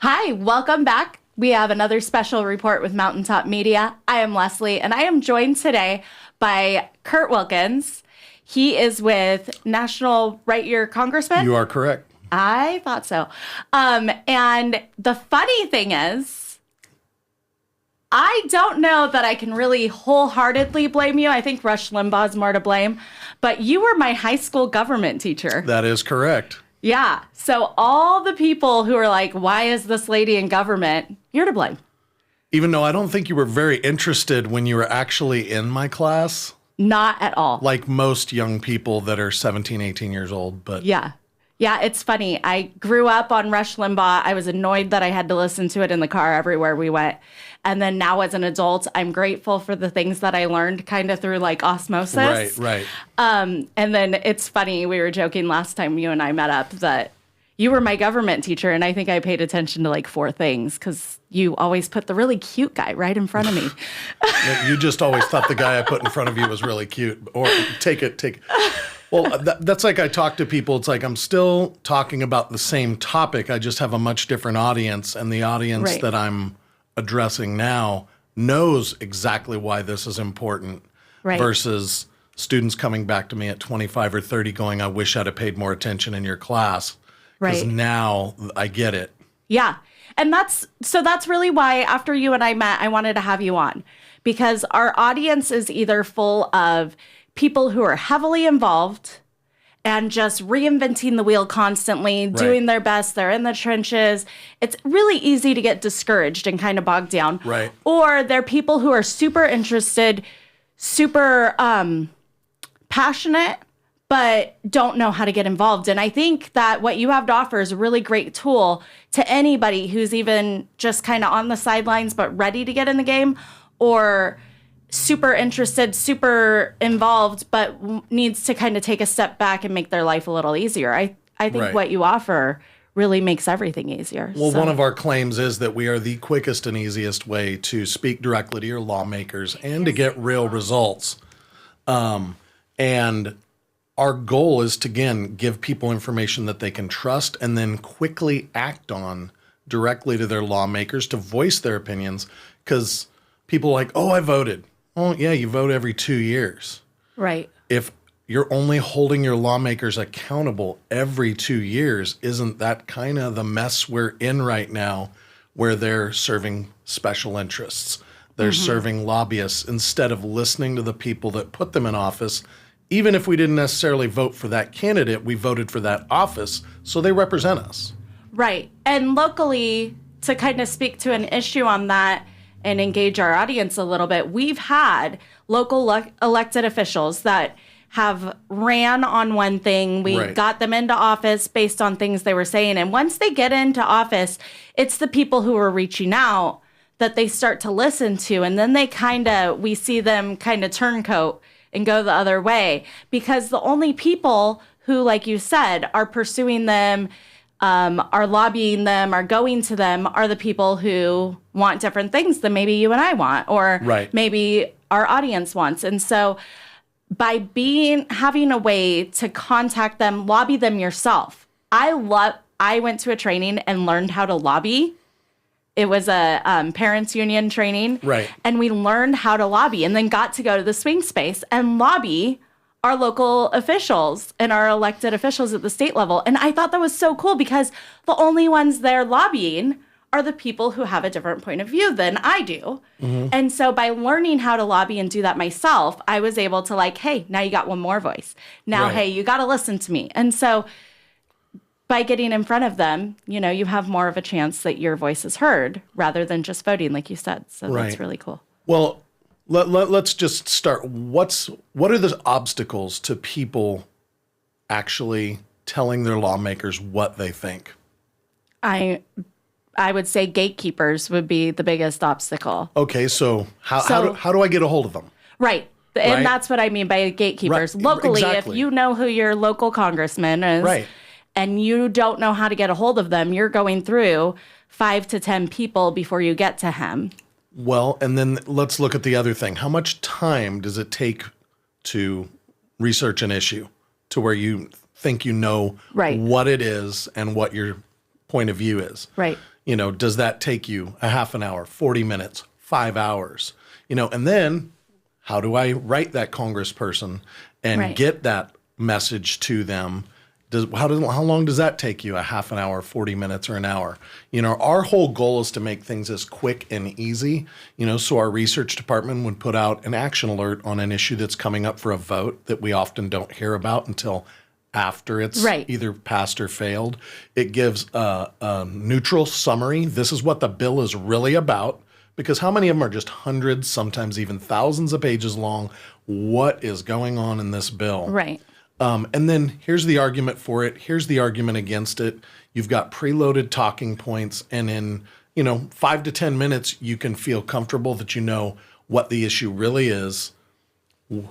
Hi, welcome back. We have another special report with Mountaintop Media. I am Leslie, and I am joined today by Kurt Wilkins. He is with National Right Year Congressman. You are correct. I thought so. And the funny thing is, I don't know that I can really wholeheartedly blame you. I think Rush Limbaugh's more to blame. But you were my high school government teacher. That is correct. Yeah. So all the people who are like, why is this lady in government? You're to blame. Even though I don't think you were very interested when you were actually in my class. Not at all. Like most young people that are 17, 18 years old. But yeah. Yeah, it's funny. I grew up on Rush Limbaugh. I was annoyed that I had to listen to it in the car everywhere we went. And then now as an adult, I'm grateful for the things that I learned kind of through like osmosis. Right. And then it's funny, we were joking last time you and I met up that you were my government teacher, and I think I paid attention to like 4 things because you always put the really cute guy right in front of me. You just always thought the guy I put in front of you was really cute. Or take it. Well, that's like I talk to people. It's like I'm still talking about the same topic. I just have a much different audience, and the audience that I'm addressing now knows exactly why this is important versus students coming back to me at 25 or 30 going, I wish I'd have paid more attention in your class. Because now I get it. Yeah. And that's really why after you and I met, I wanted to have you on, because our audience is either full of people who are heavily involved and just reinventing the wheel constantly, doing their best. They're in the trenches. It's really easy to get discouraged and kind of bogged down. Right. Or they're people who are super interested, super passionate, but don't know how to get involved. And I think that what you have to offer is a really great tool to anybody who's even just kind of on the sidelines but ready to get in the game, or super interested, super involved, but needs to kind of take a step back and make their life a little easier. I think what you offer really makes everything easier. Well, one of our claims is that we are the quickest and easiest way to speak directly to your lawmakers and to get real results. And our goal is to, again, give people information that they can trust and then quickly act on directly to their lawmakers to voice their opinions. Because people are like, oh, I voted. Oh, yeah, you vote every 2 years. Right. If you're only holding your lawmakers accountable every 2 years, isn't that kind of the mess we're in right now, where they're serving special interests? They're serving lobbyists instead of listening to the people that put them in office. Even if we didn't necessarily vote for that candidate, we voted for that office, so they represent us. Right. And locally, to kind of speak to an issue on that and engage our audience a little bit, we've had local elected officials that have ran on one thing. We got them into office based on things they were saying. And once they get into office, it's the people who are reaching out that they start to listen to. And then we see them kind of turncoat and go the other way, because the only people who, like you said, are pursuing them, are lobbying them, are going to them, are the people who want different things than maybe you and I want, or maybe our audience wants. And so by having a way to contact them, lobby them yourself. I went to a training and learned how to lobby. It was a parents union training. Right. And we learned how to lobby, and then got to go to the swing space and lobby our local officials and our elected officials at the state level. And I thought that was so cool, because the only ones there lobbying are the people who have a different point of view than I do. And so by learning how to lobby and do that myself, I was able to hey, now you got one more voice. Now, hey, you got to listen to me. And so by getting in front of them, you have more of a chance that your voice is heard rather than just voting, like you said. So that's really cool. Well, let's just start. What are the obstacles to people actually telling their lawmakers what they think? I would say gatekeepers would be the biggest obstacle. Okay, so how do I get a hold of them? Right. And that's what I mean by gatekeepers. Locally, if you know who your local congressman is, and you don't know how to get a hold of them, you're going through 5 to 10 people before you get to him. Well, and then let's look at the other thing. How much time does it take to research an issue to where you think you know what it is and what your point of view is? Right. Does that take you a half an hour, 40 minutes, 5 hours? And then how do I write that congressperson and get that message to them? How long does that take you? A half an hour, 40 minutes, or an hour? Our whole goal is to make things as quick and easy. So our research department would put out an action alert on an issue that's coming up for a vote that we often don't hear about until after it's either passed or failed. It gives a neutral summary. This is what the bill is really about. Because how many of them are just hundreds, sometimes even thousands of pages long? What is going on in this bill? Right. And then here's the argument for it. Here's the argument against it. You've got preloaded talking points. And in, 5 to 10 minutes, you can feel comfortable that you know what the issue really is,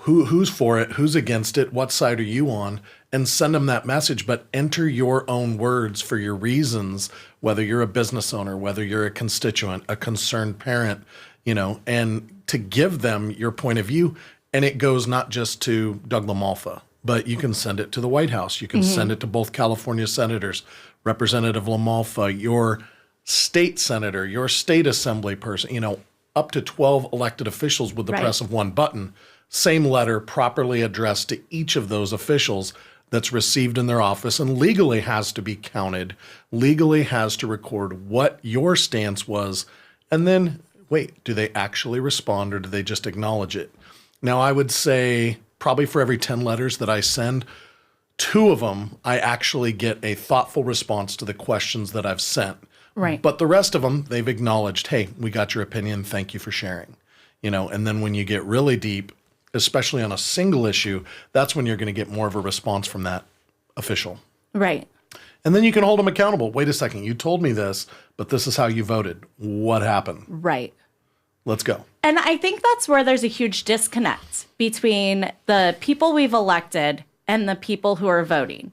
who's for it, who's against it, what side are you on, and send them that message. But enter your own words for your reasons, whether you're a business owner, whether you're a constituent, a concerned parent, and to give them your point of view. And it goes not just to Doug LaMalfa, but you can send it to the White House. You can send it to both California senators, Representative LaMalfa, your state senator, your state assembly person, up to 12 elected officials with the press of one button. Same letter properly addressed to each of those officials that's received in their office and legally has to be counted, legally has to record what your stance was. And then, wait, do they actually respond or do they just acknowledge it? Now, I would say probably for every 10 letters that I send, 2 of them, I actually get a thoughtful response to the questions that I've sent. Right. But the rest of them, they've acknowledged, hey, we got your opinion. Thank you for sharing. And then when you get really deep, especially on a single issue, that's when you're going to get more of a response from that official. Right. And then you can hold them accountable. Wait a second, you told me this, but this is how you voted. What happened? Right. Let's go. And I think that's where there's a huge disconnect between the people we've elected and the people who are voting.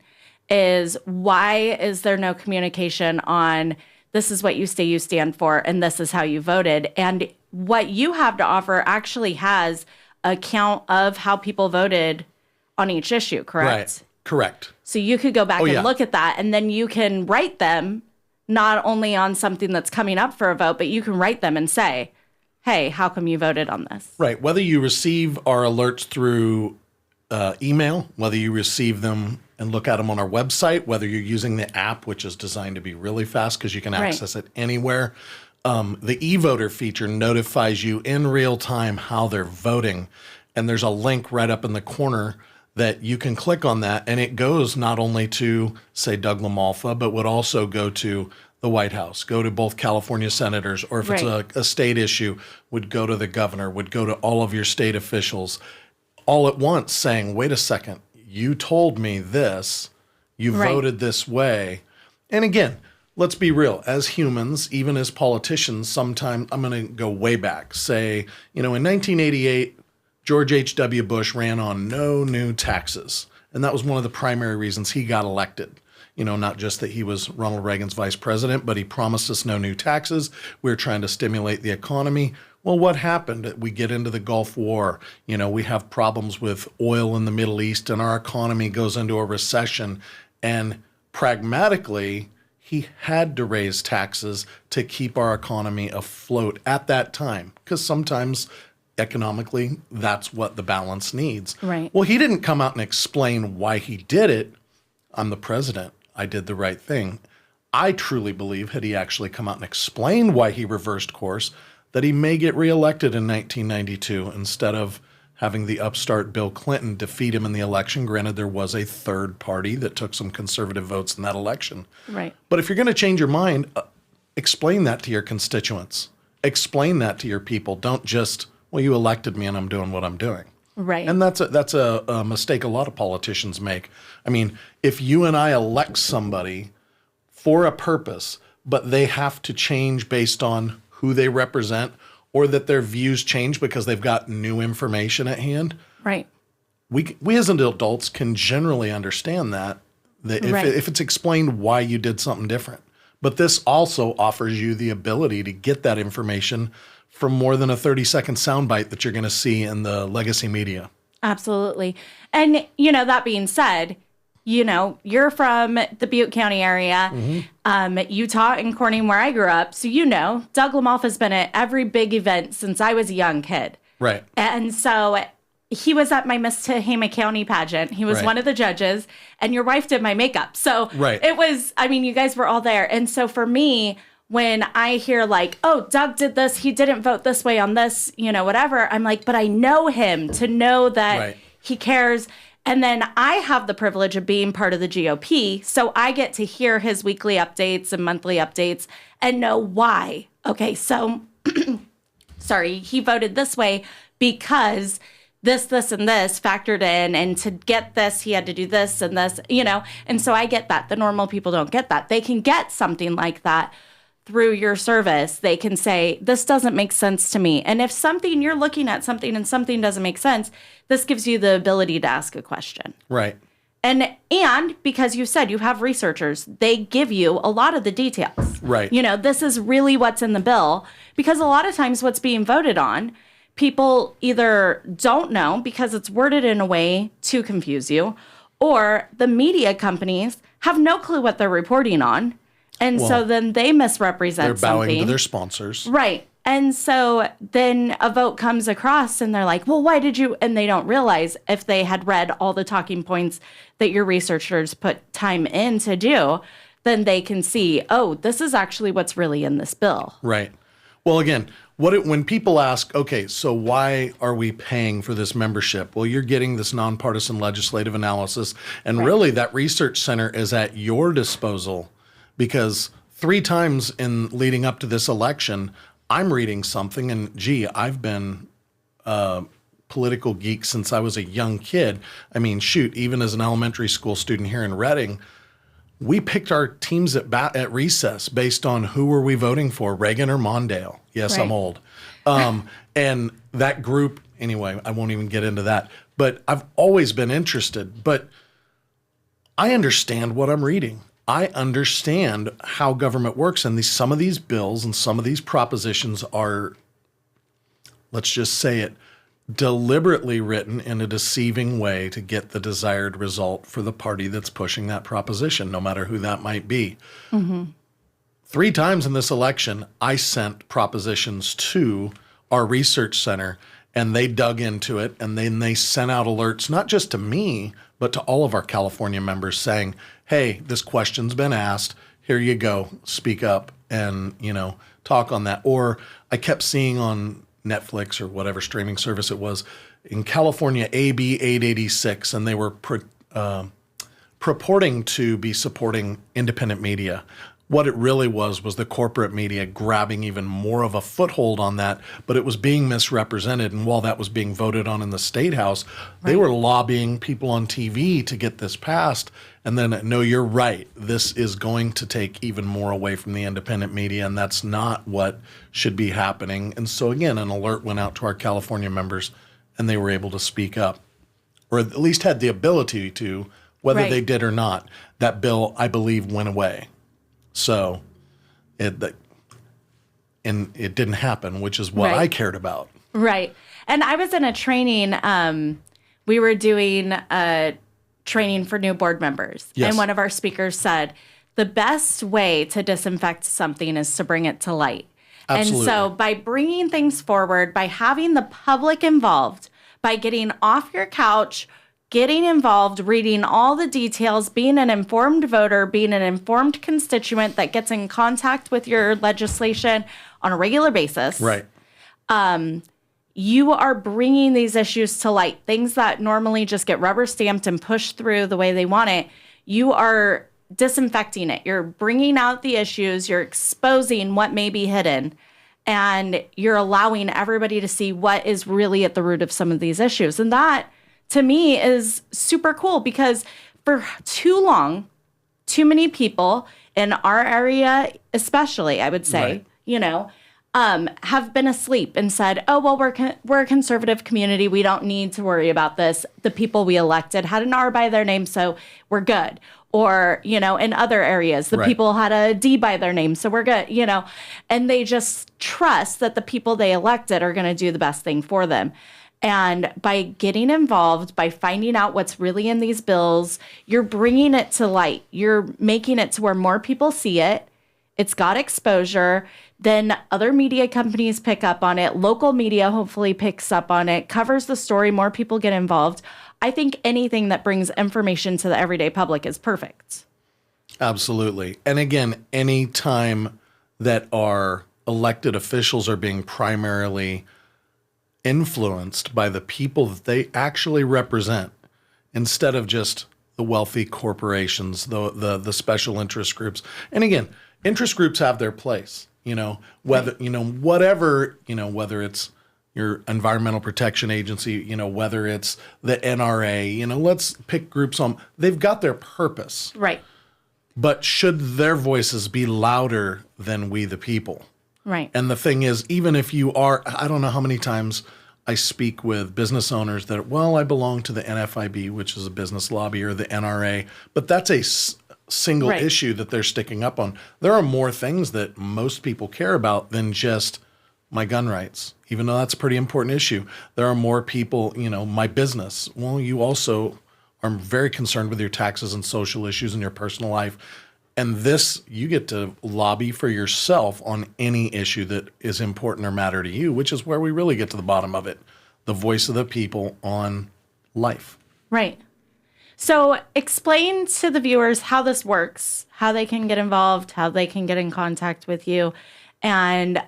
Is why is there no communication on this is what you stand for and this is how you voted? And what you have to offer actually has a count of how people voted on each issue, correct? Right. Correct. So you could go back and look at that, and then you can write them not only on something that's coming up for a vote, but you can write them and say, hey, how come you voted on this? Right. Whether you receive our alerts through email, whether you receive them and look at them on our website, whether you're using the app, which is designed to be really fast because you can access it anywhere. The e-voter feature notifies you in real time how they're voting. And there's a link right up in the corner that you can click on that. And it goes not only to, say, Doug LaMalfa, but would also go to the White House, go to both California senators, or if it's a state issue, would go to the governor, would go to all of your state officials all at once saying, wait a second, you told me this, you voted this way. And again, let's be real. As humans, even as politicians, sometimes I'm going to go way back. Say, in 1988, George H.W. Bush ran on no new taxes. And that was one of the primary reasons he got elected. Not just that he was Ronald Reagan's vice president, but he promised us no new taxes. We were trying to stimulate the economy. Well, what happened? We get into the Gulf War. We have problems with oil in the Middle East, and our economy goes into a recession. And pragmatically, he had to raise taxes to keep our economy afloat at that time, because sometimes economically, that's what the balance needs. Right. Well, he didn't come out and explain why he did it. I'm the president. I did the right thing. I truly believe, had he actually come out and explained why he reversed course, that he may get reelected in 1992 instead of having the upstart Bill Clinton defeat him in the election. Granted, there was a third party that took some conservative votes in that election. Right. But if you're going to change your mind, explain that to your constituents. Explain that to your people. Don't just, well, you elected me and I'm doing what I'm doing. Right. And that's a mistake a lot of politicians make. I mean, if you and I elect somebody for a purpose, but they have to change based on who they represent, or that their views change because they've got new information at hand. Right. We as adults can generally understand that if it's explained why you did something different. But this also offers you the ability to get that information from more than a 30-second soundbite that you're going to see in the legacy media. Absolutely. And, that being said, you're from the Butte County area, Utah and Corning, where I grew up. So, Doug Lamolf has been at every big event since I was a young kid. Right. And so he was at my Miss Tehama County pageant. He was one of the judges, and your wife did my makeup. So it was, you guys were all there. And so for me, when I hear oh, Doug did this, he didn't vote this way on this, whatever, I'm like, but I know him to know that he cares. And then I have the privilege of being part of the GOP, so I get to hear his weekly updates and monthly updates and know why. Okay, so, sorry, he voted this way because this, and this factored in, and to get this, he had to do this and this, and so I get that. The normal people don't get that. They can get something like that through your service. They can say, this doesn't make sense to me. And if you're looking at something and something doesn't make sense, this gives you the ability to ask a question. Right. And because you said you have researchers, they give you a lot of the details. Right. This is really what's in the bill, because a lot of times what's being voted on, people either don't know because it's worded in a way to confuse you, or the media companies have no clue what they're reporting on. And so then they misrepresent something. They're bowing to their sponsors. Right. And so then a vote comes across and they're like, well, why did you? And they don't realize if they had read all the talking points that your researchers put time in to do, then they can see, oh, this is actually what's really in this bill. Right. Well, again, when people ask, okay, so why are we paying for this membership? Well, you're getting this nonpartisan legislative analysis. And really that research center is at your disposal. Because 3 times in leading up to this election, I'm reading something, and I've been a political geek since I was a young kid. Even as an elementary school student here in Reading, we picked our teams at recess based on who were we voting for, Reagan or Mondale. Yes, I'm old. And that group, anyway, I won't even get into that. But I've always been interested. But I understand what I'm reading. I understand how government works, and some of these bills and some of these propositions are, let's just say it, deliberately written in a deceiving way to get the desired result for the party that's pushing that proposition, no matter who that might be. 3 times in this election, I sent propositions to our research center, and they dug into it, and then they sent out alerts, not just to me, but to all of our California members saying, hey, this question's been asked. Here you go. Speak up and, talk on that. Or I kept seeing on Netflix or whatever streaming service it was, in California, AB 886, and they were purporting to be supporting independent media. What it really was the corporate media grabbing even more of a foothold on that, but it was being misrepresented. And while that was being voted on in the State House, they were lobbying people on TV to get this passed. And then, no, you're right. This is going to take even more away from the independent media, and that's not what should be happening. And so, again, an alert went out to our California members, and they were able to speak up, or at least had the ability to, whether they did or not. That bill, I believe, went away. So it didn't happen, which is what I cared about. Right. And I was in a training. We were doing a training for new board members. Yes. And one of our speakers said, the best way to disinfect something is to bring it to light. Absolutely. And so by bringing things forward, by having the public involved, by getting off your couch, getting involved, reading all the details, being an informed voter, being an informed constituent that gets in contact with your legislation on a regular basis. Right. You are bringing these issues to light. Things that normally just get rubber stamped and pushed through the way they want it. You are disinfecting it. You're bringing out the issues. You're exposing what may be hidden. And you're allowing everybody to see what is really at the root of some of these issues. And that, to me, is super cool, because for too long, too many people in our area, especially, I would say, have been asleep and said, oh, well, we're a conservative community. We don't need to worry about this. The people we elected had an R by their name, so we're good. Or, in other areas, the people had a D by their name, so we're good, and they just trust that the people they elected are going to do the best thing for them. And by getting involved, by finding out what's really in these bills, you're bringing it to light. You're making it to where more people see it. It's got exposure. Then other media companies pick up on it. Local media hopefully picks up on it, covers the story. More people get involved. I think anything that brings information to the everyday public is perfect. Absolutely. And again, any time that our elected officials are being primarily influenced by the people that they actually represent, instead of just the wealthy corporations, the special interest groups. And again, interest groups have their place, whether, whether it's your Environmental Protection Agency, whether it's the NRA, let's pick groups on, they've got their purpose. Right. But should their voices be louder than we the people? Right. And the thing is, even if you are, I don't know how many times I speak with business owners that, well, I belong to the NFIB, which is a business lobby, or the NRA, but that's a single issue that they're sticking up on. There are more things that most people care about than just my gun rights, even though that's a pretty important issue. There are more people, my business. Well, you also are very concerned with your taxes and social issues in your personal life. And this, you get to lobby for yourself on any issue that is important or matter to you, which is where we really get to the bottom of it. The voice of the people on life. Right. So explain to the viewers how this works, how they can get involved, how they can get in contact with you, and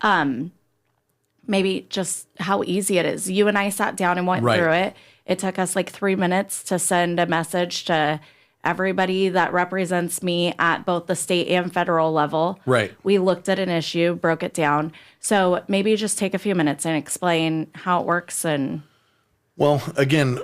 maybe just how easy it is. You and I sat down and went through it. It took us like 3 minutes to send a message to everybody that represents me at both the state and federal level. Right. We looked at an issue, broke it down. So maybe just take a few minutes and explain how it works. And well, again,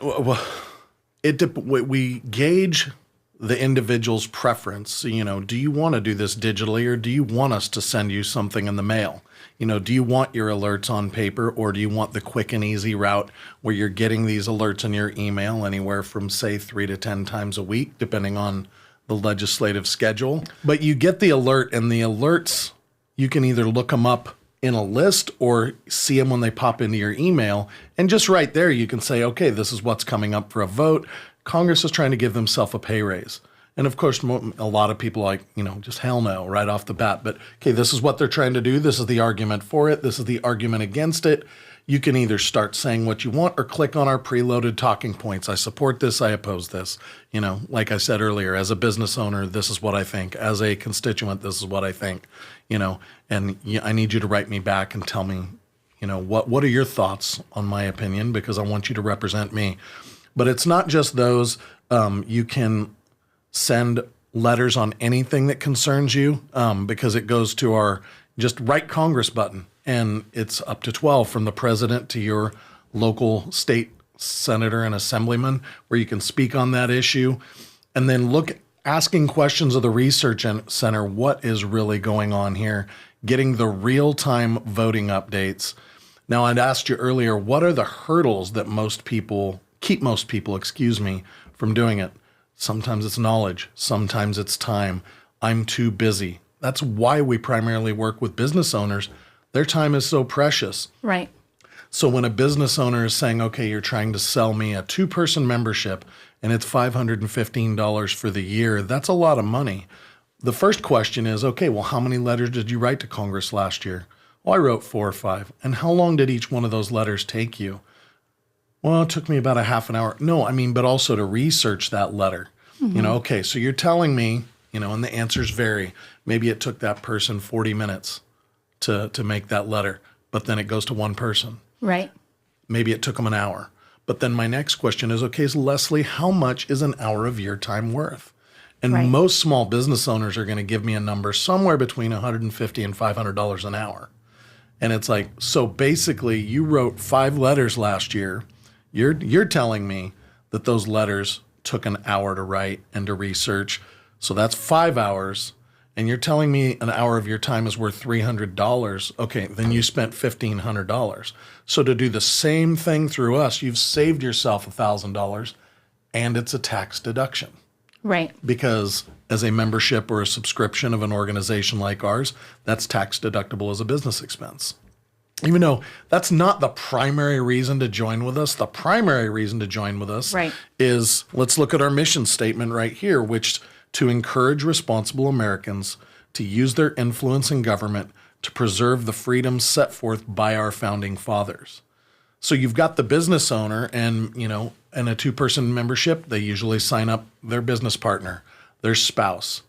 we gauge the individual's preference. Do you want to do this digitally, or do you want us to send you something in the mail? Do you want your alerts on paper, or do you want the quick and easy route where you're getting these alerts in your email anywhere from, say, 3 to 10 times a week, depending on the legislative schedule? But you get the alert, and the alerts, you can either look them up in a list or see them when they pop into your email. And just right there, you can say, okay, this is what's coming up for a vote. Congress is trying to give themselves a pay raise. And of course, a lot of people just hell no right off the bat. But okay, this is what they're trying to do. This is the argument for it. This is the argument against it. You can either start saying what you want or click on our preloaded talking points. I support this. I oppose this. Like I said earlier, as a business owner, this is what I think. As a constituent, this is what I think. And I need you to write me back and tell me, what are your thoughts on my opinion, because I want you to represent me. But it's not just those. You can send letters on anything that concerns you, because it goes to our just write Congress button, and it's up to 12 from the president to your local state senator and assemblyman, where you can speak on that issue. And then asking questions of the research center, what is really going on here, getting the real-time voting updates. Now, I'd asked you earlier, what are the hurdles that keep most people from doing it? Sometimes it's knowledge. Sometimes it's time. I'm too busy. That's why we primarily work with business owners. Their time is so precious. Right. So when a business owner is saying, okay, you're trying to sell me a 2-person membership and it's $515 for the year, that's a lot of money. The first question is, okay, well, how many letters did you write to Congress last year? Well, I wrote 4 or 5. And how long did each one of those letters take you? Well, it took me about a half an hour. No, but also to research that letter. Mm-hmm. Okay, so you're telling me, and the answers vary. Maybe it took that person 40 minutes to make that letter, but then it goes to one person. Right. Maybe it took them an hour. But then my next question is, okay, so Leslie, how much is an hour of your time worth? And most small business owners are going to give me a number somewhere between $150 and $500 an hour. And it's like, so basically you wrote 5 letters last year. You're telling me that those letters took an hour to write and to research. So that's 5 hours. And you're telling me an hour of your time is worth $300. Okay, then you spent $1,500. So to do the same thing through us, you've saved yourself $1,000, and it's a tax deduction. Right. Because as a membership or a subscription of an organization like ours, that's tax deductible as a business expense. even though that's not the primary reason to join with us. The primary reason to join with us is, let's look at our mission statement right here, which to encourage responsible Americans to use their influence in government to preserve the freedoms set forth by our founding fathers. So you've got the business owner and, in a 2-person membership, they usually sign up their business partner, their spouse,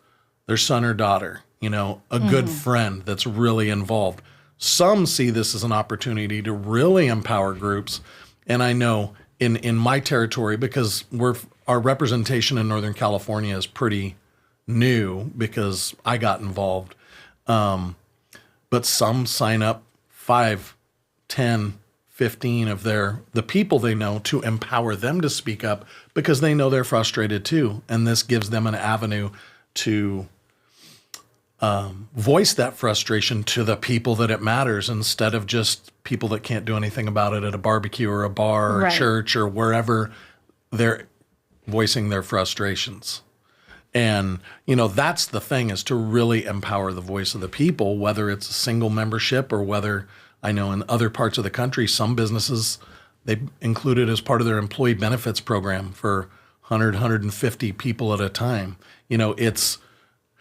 their son or daughter, a good friend that's really involved. Some see this as an opportunity to really empower groups. And I know in my territory, because our representation in Northern California is pretty new because I got involved. But some sign up 5, 10, 15 of the people they know to empower them to speak up because they know they're frustrated too. And this gives them an avenue to voice that frustration to the people that it matters, instead of just people that can't do anything about it at a barbecue or a bar or a church or wherever they're voicing their frustrations. And, that's the thing, is to really empower the voice of the people, whether it's a single membership or whether, I know in other parts of the country, some businesses, they include it as part of their employee benefits program for 100, 150 people at a time. It's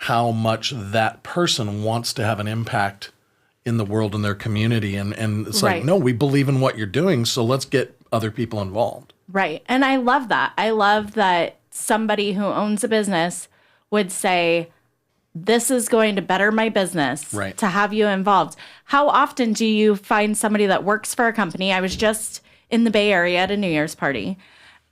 how much that person wants to have an impact in the world and their community. And it's like, no, we believe in what you're doing, so let's get other people involved. Right. And I love that. I love that somebody who owns a business would say, this is going to better my business to have you involved. How often do you find somebody that works for a company? I was just in the Bay Area at a New Year's party,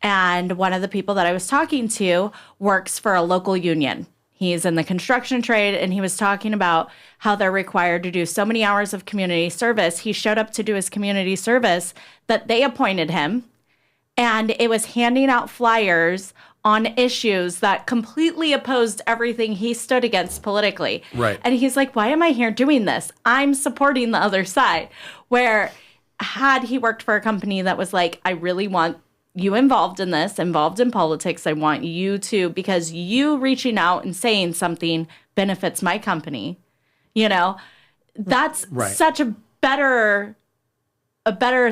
and one of the people that I was talking to works for a local union. He's in the construction trade, and he was talking about how they're required to do so many hours of community service. He showed up to do his community service that they appointed him, and it was handing out flyers on issues that completely opposed everything he stood against politically. Right. And he's like, why am I here doing this? I'm supporting the other side. Where had he worked for a company that was like, I really want you involved in this, involved in politics. I want you to, because you reaching out and saying something benefits my company. That's such a better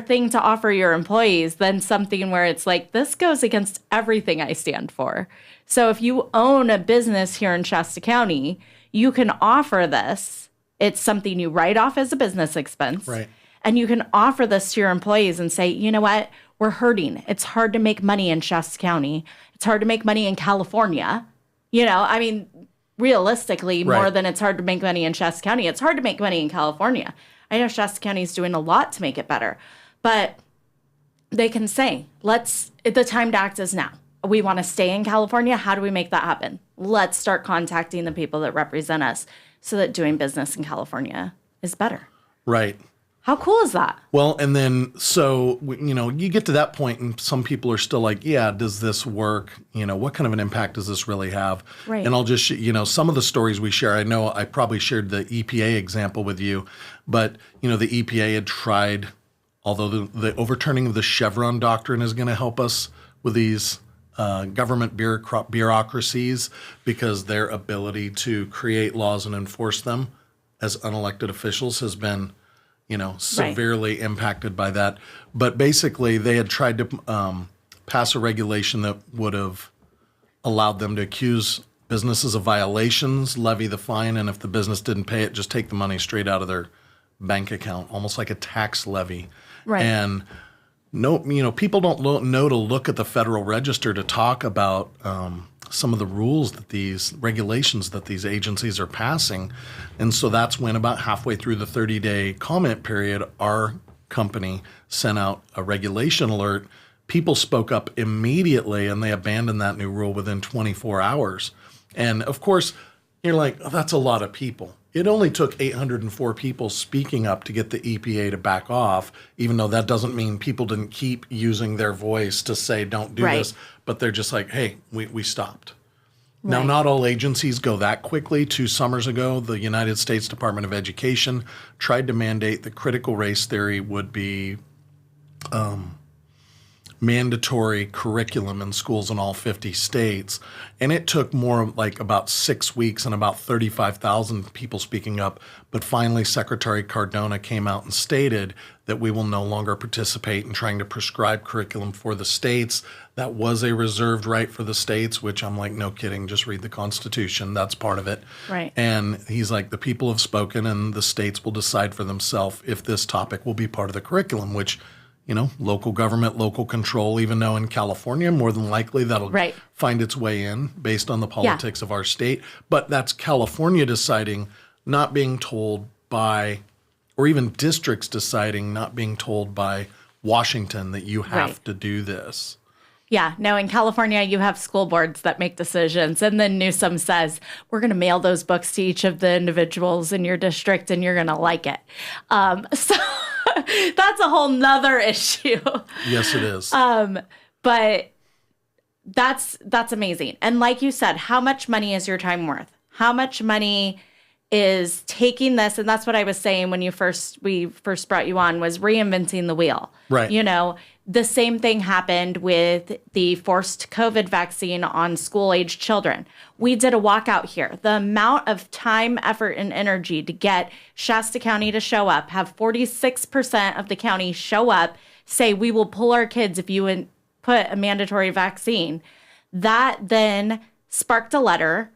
thing to offer your employees than something where it's like, this goes against everything I stand for. So if you own a business here in Shasta County, you can offer this. It's something you write off as a business expense. Right. And you can offer this to your employees and say, you know what? We're hurting. It's hard to make money in Shasta County. It's hard to make money in California. Realistically, more than it's hard to make money in Shasta County, it's hard to make money in California. I know Shasta County is doing a lot to make it better, but they can say, the time to act is now. We want to stay in California. How do we make that happen? Let's start contacting the people that represent us so that doing business in California is better. Right. How cool is that? Well, and then, so, you get to that point and some people are still like, yeah, does this work? What kind of an impact does this really have? Right. And I'll just, some of the stories we share, I know I probably shared the EPA example with you, but, the EPA had tried, although the overturning of the Chevron doctrine is going to help us with these government bureaucracies, because their ability to create laws and enforce them as unelected officials has been severely impacted by that. But basically, they had tried to pass a regulation that would have allowed them to accuse businesses of violations, levy the fine, and if the business didn't pay it, just take the money straight out of their bank account, almost like a tax levy. Right. And people don't know to look at the Federal Register to talk about some of the rules that these regulations that these agencies are passing. And so that's when, about halfway through the 30-day comment period, our company sent out a regulation alert. People spoke up immediately, and they abandoned that new rule within 24 hours. And of course, you're like, oh, that's a lot of people. It only took 804 people speaking up to get the EPA to back off, even though that doesn't mean people didn't keep using their voice to say, don't do this. But they're just like, hey, we stopped. Right. Now, not all agencies go that quickly. 2 summers ago, the United States Department of Education tried to mandate that critical race theory would be mandatory curriculum in schools in all 50 states. And it took more like about 6 weeks and about 35,000 people speaking up. But finally, Secretary Cardona came out and stated that we will no longer participate in trying to prescribe curriculum for the states. That was a reserved right for the states, which I'm like, no kidding, just read the Constitution. That's part of it. Right. And he's like, the people have spoken and the states will decide for themselves if this topic will be part of the curriculum, which, you know, local government, local control, even though in California, more than likely that'll find its way in based on the politics of our state. But that's California deciding, not being told by, or even districts deciding, not being told by Washington that you have to do this. Yeah, no, in California, you have school boards that make decisions. And then Newsom says, we're going to mail those books to each of the individuals in your district and you're going to like it. So that's a whole nother issue. Yes, it is. But that's amazing. And like you said, how much money is your time worth? How much money is taking this? And that's what I was saying when we first brought you on, was reinventing the wheel. Right. You know, the same thing happened with the forced COVID vaccine on school-aged children. We did a walkout here. The amount of time, effort, and energy to get Shasta County to show up, have 46% of the county show up, say, we will pull our kids if you put a mandatory vaccine. That then sparked a letter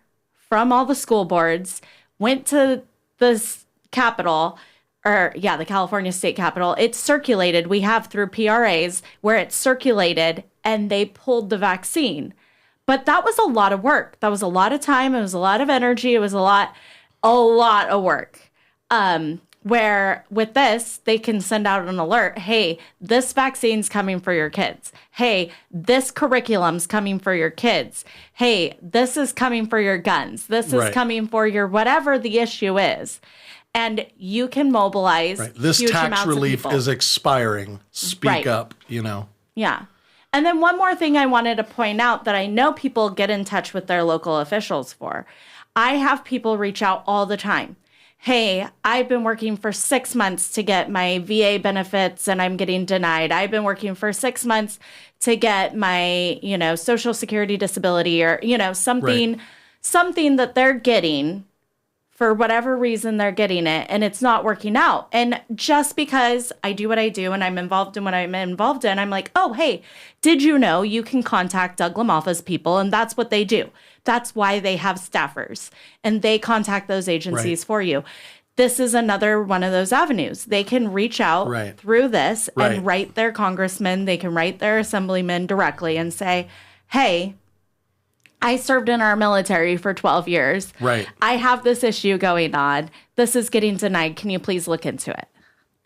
from all the school boards, went to the Capitol, the California State Capitol. It's circulated. We have through PRAs where it's circulated and they pulled the vaccine. But that was a lot of work. That was a lot of time. It was a lot of energy. It was a lot of work. Where with this, they can send out an alert. Hey, this vaccine's coming for your kids. Hey, this curriculum's coming for your kids. Hey, this is coming for your guns. This is coming for your whatever the issue is. And you can mobilize this huge tax amounts relief of people. is expiring. Speak up, you know. Yeah. And then one more thing I wanted to point out that I know people get in touch with their local officials for. I have people reach out all the time. Hey, I've been working for 6 months to get my VA benefits and I'm getting denied. I've been working for 6 months to get my, Social Security disability or, something that they're getting for whatever reason they're getting it and it's not working out. And just because I do what I do and I'm involved in what I'm involved in, I'm like, oh, hey, did you know you can contact Doug LaMalfa's people? And that's what they do. That's why they have staffers and they contact those agencies for you. This is another one of those avenues. They can reach out through this and write their congressman. They can write their assemblyman directly and say, hey, I served in our military for 12 years. Right. I have this issue going on. This is getting denied. Can you please look into it?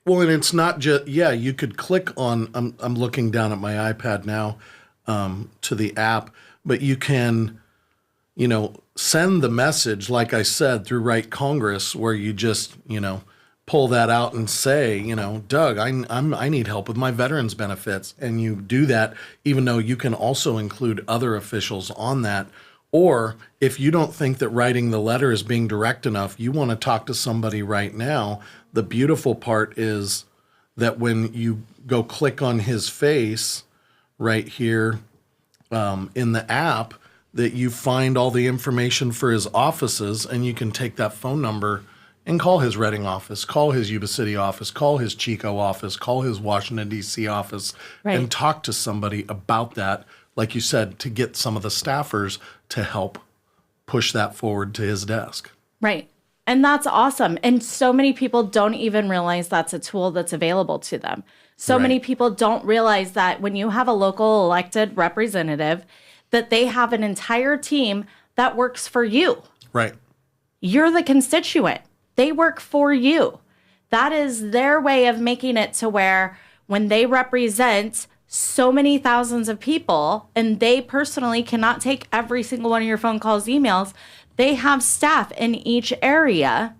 Well, and it's not just, you could click on, I'm looking down at my iPad now to the app, but you can, send the message, like I said, through Right Congress, where you just, pull that out and say, Doug, I need help with my veterans benefits. And you do that, even though you can also include other officials on that. Or if you don't think that writing the letter is being direct enough, you want to talk to somebody right now. The beautiful part is that when you go click on his face right here in the app, that you find all the information for his offices and you can take that phone number and call his Reading office, call his Yuba City office, call his Chico office, call his Washington, D.C. office, and talk to somebody about that, like you said, to get some of the staffers to help push that forward to his desk. Right. And that's awesome. And so many people don't even realize that's a tool that's available to them. So many people don't realize that when you have a local elected representative, that they have an entire team that works for you. Right. You're the constituent. They work for you. That is their way of making it to where when they represent so many thousands of people and they personally cannot take every single one of your phone calls, emails, they have staff in each area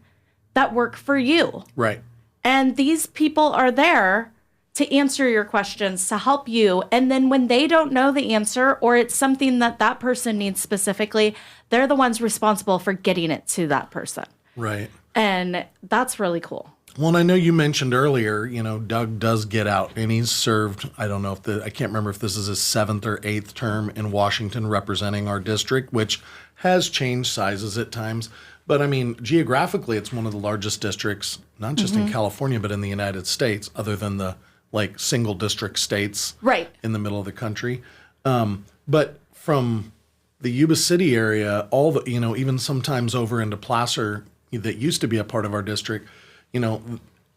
that work for you. Right. And these people are there to answer your questions, to help you. And then when they don't know the answer or it's something that that person needs specifically, they're the ones responsible for getting it to that person. Right. And that's really cool. Well, and I know you mentioned earlier, Doug does get out, and he's served, I don't know I can't remember if this is his 7th or 8th term in Washington representing our district, which has changed sizes at times. But I mean, geographically, it's one of the largest districts, not just in California, but in the United States, other than the single district states Right. in the middle of the country. But from the Yuba City area, all the, even sometimes over into Placer, that used to be a part of our district,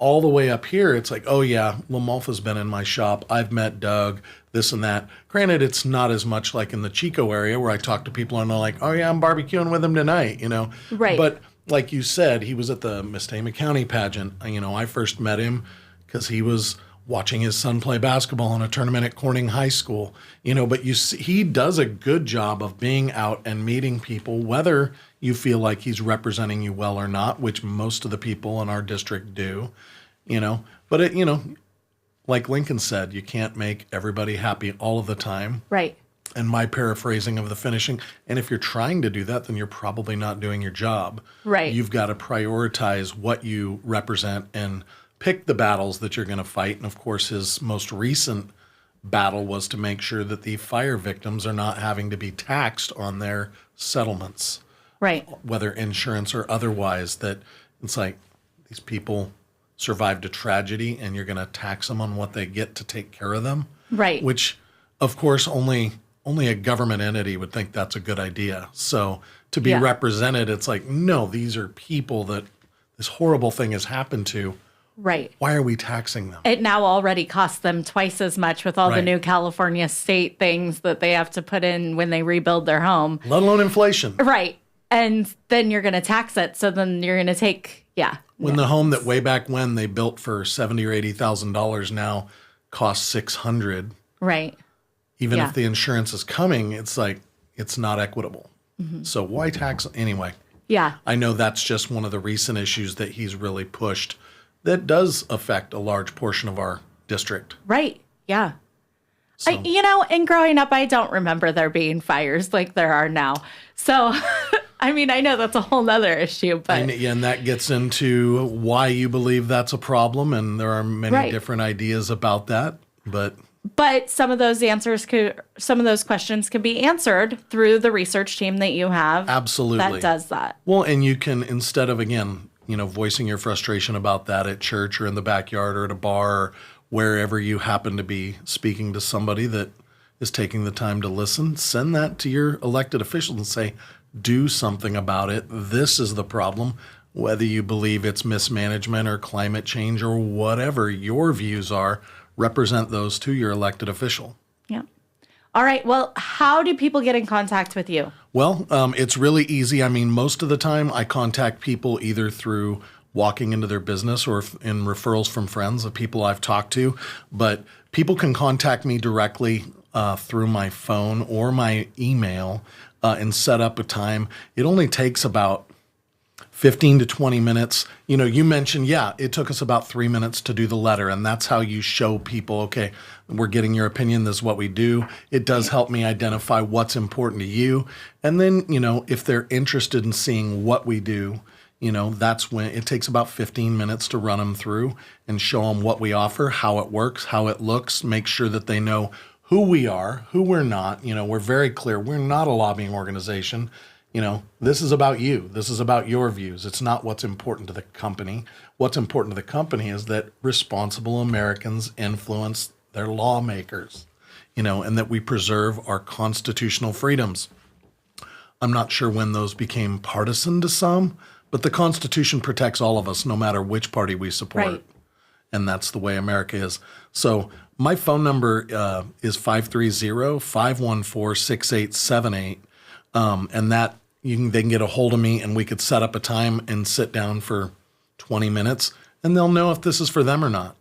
all the way up here, it's like, oh yeah, Lamalfa's been in my shop. I've met Doug, this and that. Granted, it's not as much like in the Chico area where I talk to people and they're like, oh yeah, I'm barbecuing with him tonight, Right. But like you said, he was at the Mistama County pageant. I first met him because he was watching his son play basketball in a tournament at Corning High School, but you see, he does a good job of being out and meeting people, whether you feel like he's representing you well or not, which most of the people in our district do, but like Lincoln said, you can't make everybody happy all of the time. Right. And my paraphrasing of the finishing, and if you're trying to do that, then you're probably not doing your job. Right. You've got to prioritize what you represent and pick the battles that you're going to fight. And of course, his most recent battle was to make sure that the fire victims are not having to be taxed on their settlements, Right. whether insurance or otherwise. That it's like these people survived a tragedy and you're going to tax them on what they get to take care of them. Right. Which, of course, only a government entity would think that's a good idea. So to be represented, it's like, no, these are people that this horrible thing has happened to. Right. Why are we taxing them? It now already costs them twice as much with all the Right. new California state things that they have to put in when they rebuild their home. Let alone inflation. Right. And then you're going to tax it. So then you're going to take, When the home that way back when they built for $70,000 or $80,000 now costs $600,000. Right. Even Yeah. if the insurance is coming, it's like it's not equitable. So why tax anyway? Yeah. I know that's just one of the recent issues that he's really pushed that does affect a large portion of our district. Right. Yeah. So, And growing up, I don't remember there being fires like there are now. So, I mean, I know that's a whole nother issue, but and that gets into why you believe that's a problem, and there are many Right. different ideas about that. But some of those questions can be answered through the research team that you have. absolutely, That does that. Well, and you can, instead of, again, voicing your frustration about that at church or in the backyard or at a bar or wherever you happen to be speaking to somebody that is taking the time to listen, send that to your elected officials and say, do something about it. This is the problem. Whether you believe it's mismanagement or climate change or whatever your views are, represent those to your elected official. Yeah. All right. Well, how do people get in contact with you? Well, it's really easy. I mean, most of the time I contact people either through walking into their business or in referrals from friends of people I've talked to. But people can contact me directly through my phone or my email and set up a time. It only takes about 15 to 20 minutes. You mentioned, it took us about 3 minutes to do the letter. And that's how you show people, okay, we're getting your opinion. This is what we do. It does help me identify what's important to you. And then, if they're interested in seeing what we do, that's when it takes about 15 minutes to run them through and show them what we offer, how it works, how it looks, make sure that they know who we are, who we're not. We're very clear. We're not a lobbying organization. This is about you. This is about your views. It's not what's important to the company. What's important to the company is that responsible Americans influence their lawmakers, and that we preserve our constitutional freedoms. I'm not sure when those became partisan to some, but the Constitution protects all of us, no matter which party we support. Right. And that's the way America is. So my phone number is 530-514-6878. And that they can get a hold of me and we could set up a time and sit down for 20 minutes and they'll know if this is for them or not.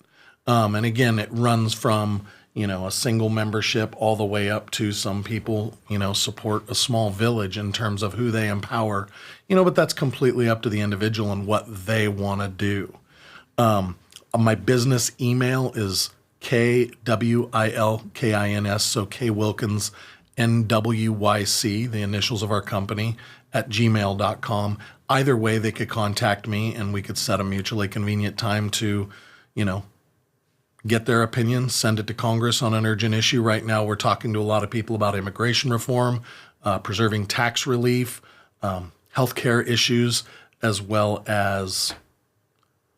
And again, it runs from, a single membership all the way up to some people, support a small village in terms of who they empower, but that's completely up to the individual and what they want to do. My business email is KWILKINS, so K Wilkins NWYC, the initials of our company, at gmail.com. Either way, they could contact me and we could set a mutually convenient time to, get their opinion, send it to Congress on an urgent issue. Right now, we're talking to a lot of people about immigration reform, preserving tax relief, healthcare issues, as well as,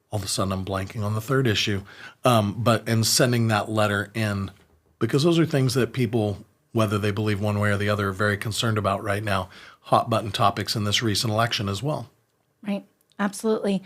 all of a sudden I'm blanking on the third issue, and sending that letter in, because those are things that people, whether they believe one way or the other, are very concerned about right now. Hot button topics in this recent election as well. Right. Absolutely.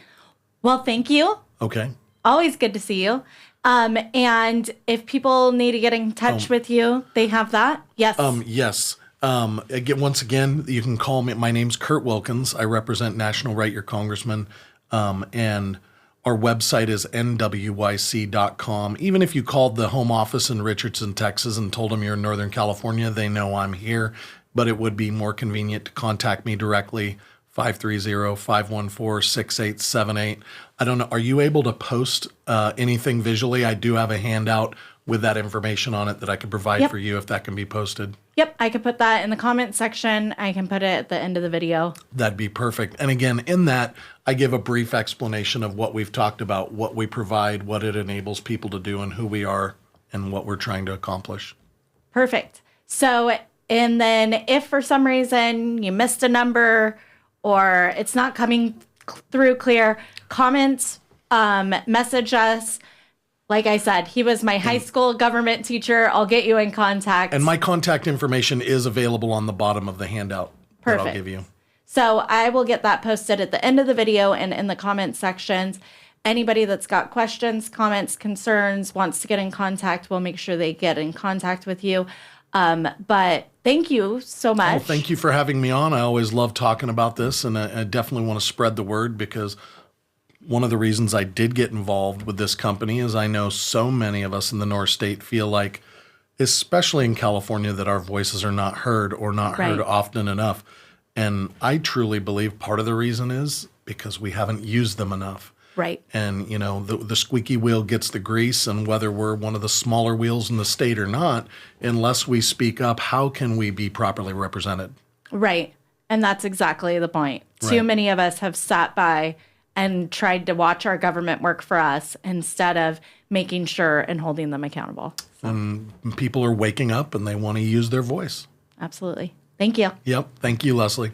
Well, thank you. Okay. Always good to see you. And if people need to get in touch with you, they have that? Yes. Yes. Once again, you can call me. My name's Kurt Wilkins. I represent National Write Your Congressman. And our website is nwyc.com. Even if you called the home office in Richardson, Texas, and told them you're in Northern California, they know I'm here. But it would be more convenient to contact me directly, 530-514-6878. I don't know. Are you able to post anything visually? I do have a handout with that information on it that I could provide for you if that can be posted. Yep, I could put that in the comment section. I can put it at the end of the video. That'd be perfect. And again, in that, I give a brief explanation of what we've talked about, what we provide, what it enables people to do, and who we are, and what we're trying to accomplish. Perfect. So, and then if for some reason you missed a number or it's not coming through clear, comments, message us. Like I said, he was my high school government teacher. I'll get you in contact. And my contact information is available on the bottom of the handout that I'll give you. So I will get that posted at the end of the video and in the comment sections. Anybody that's got questions, comments, concerns, wants to get in contact, we'll make sure they get in contact with you. But thank you so much. Well, thank you for having me on. I always love talking about this, and I definitely want to spread the word, because one of the reasons I did get involved with this company is I know so many of us in the North State feel like, especially in California, that our voices are not heard or not heard often enough. And I truly believe part of the reason is because we haven't used them enough. Right. And, the squeaky wheel gets the grease, and whether we're one of the smaller wheels in the state or not, unless we speak up, how can we be properly represented? Right. And that's exactly the point. Too many of us have sat by and tried to watch our government work for us instead of making sure and holding them accountable. And people are waking up and they want to use their voice. Absolutely. Thank you. Yep. Thank you, Leslie.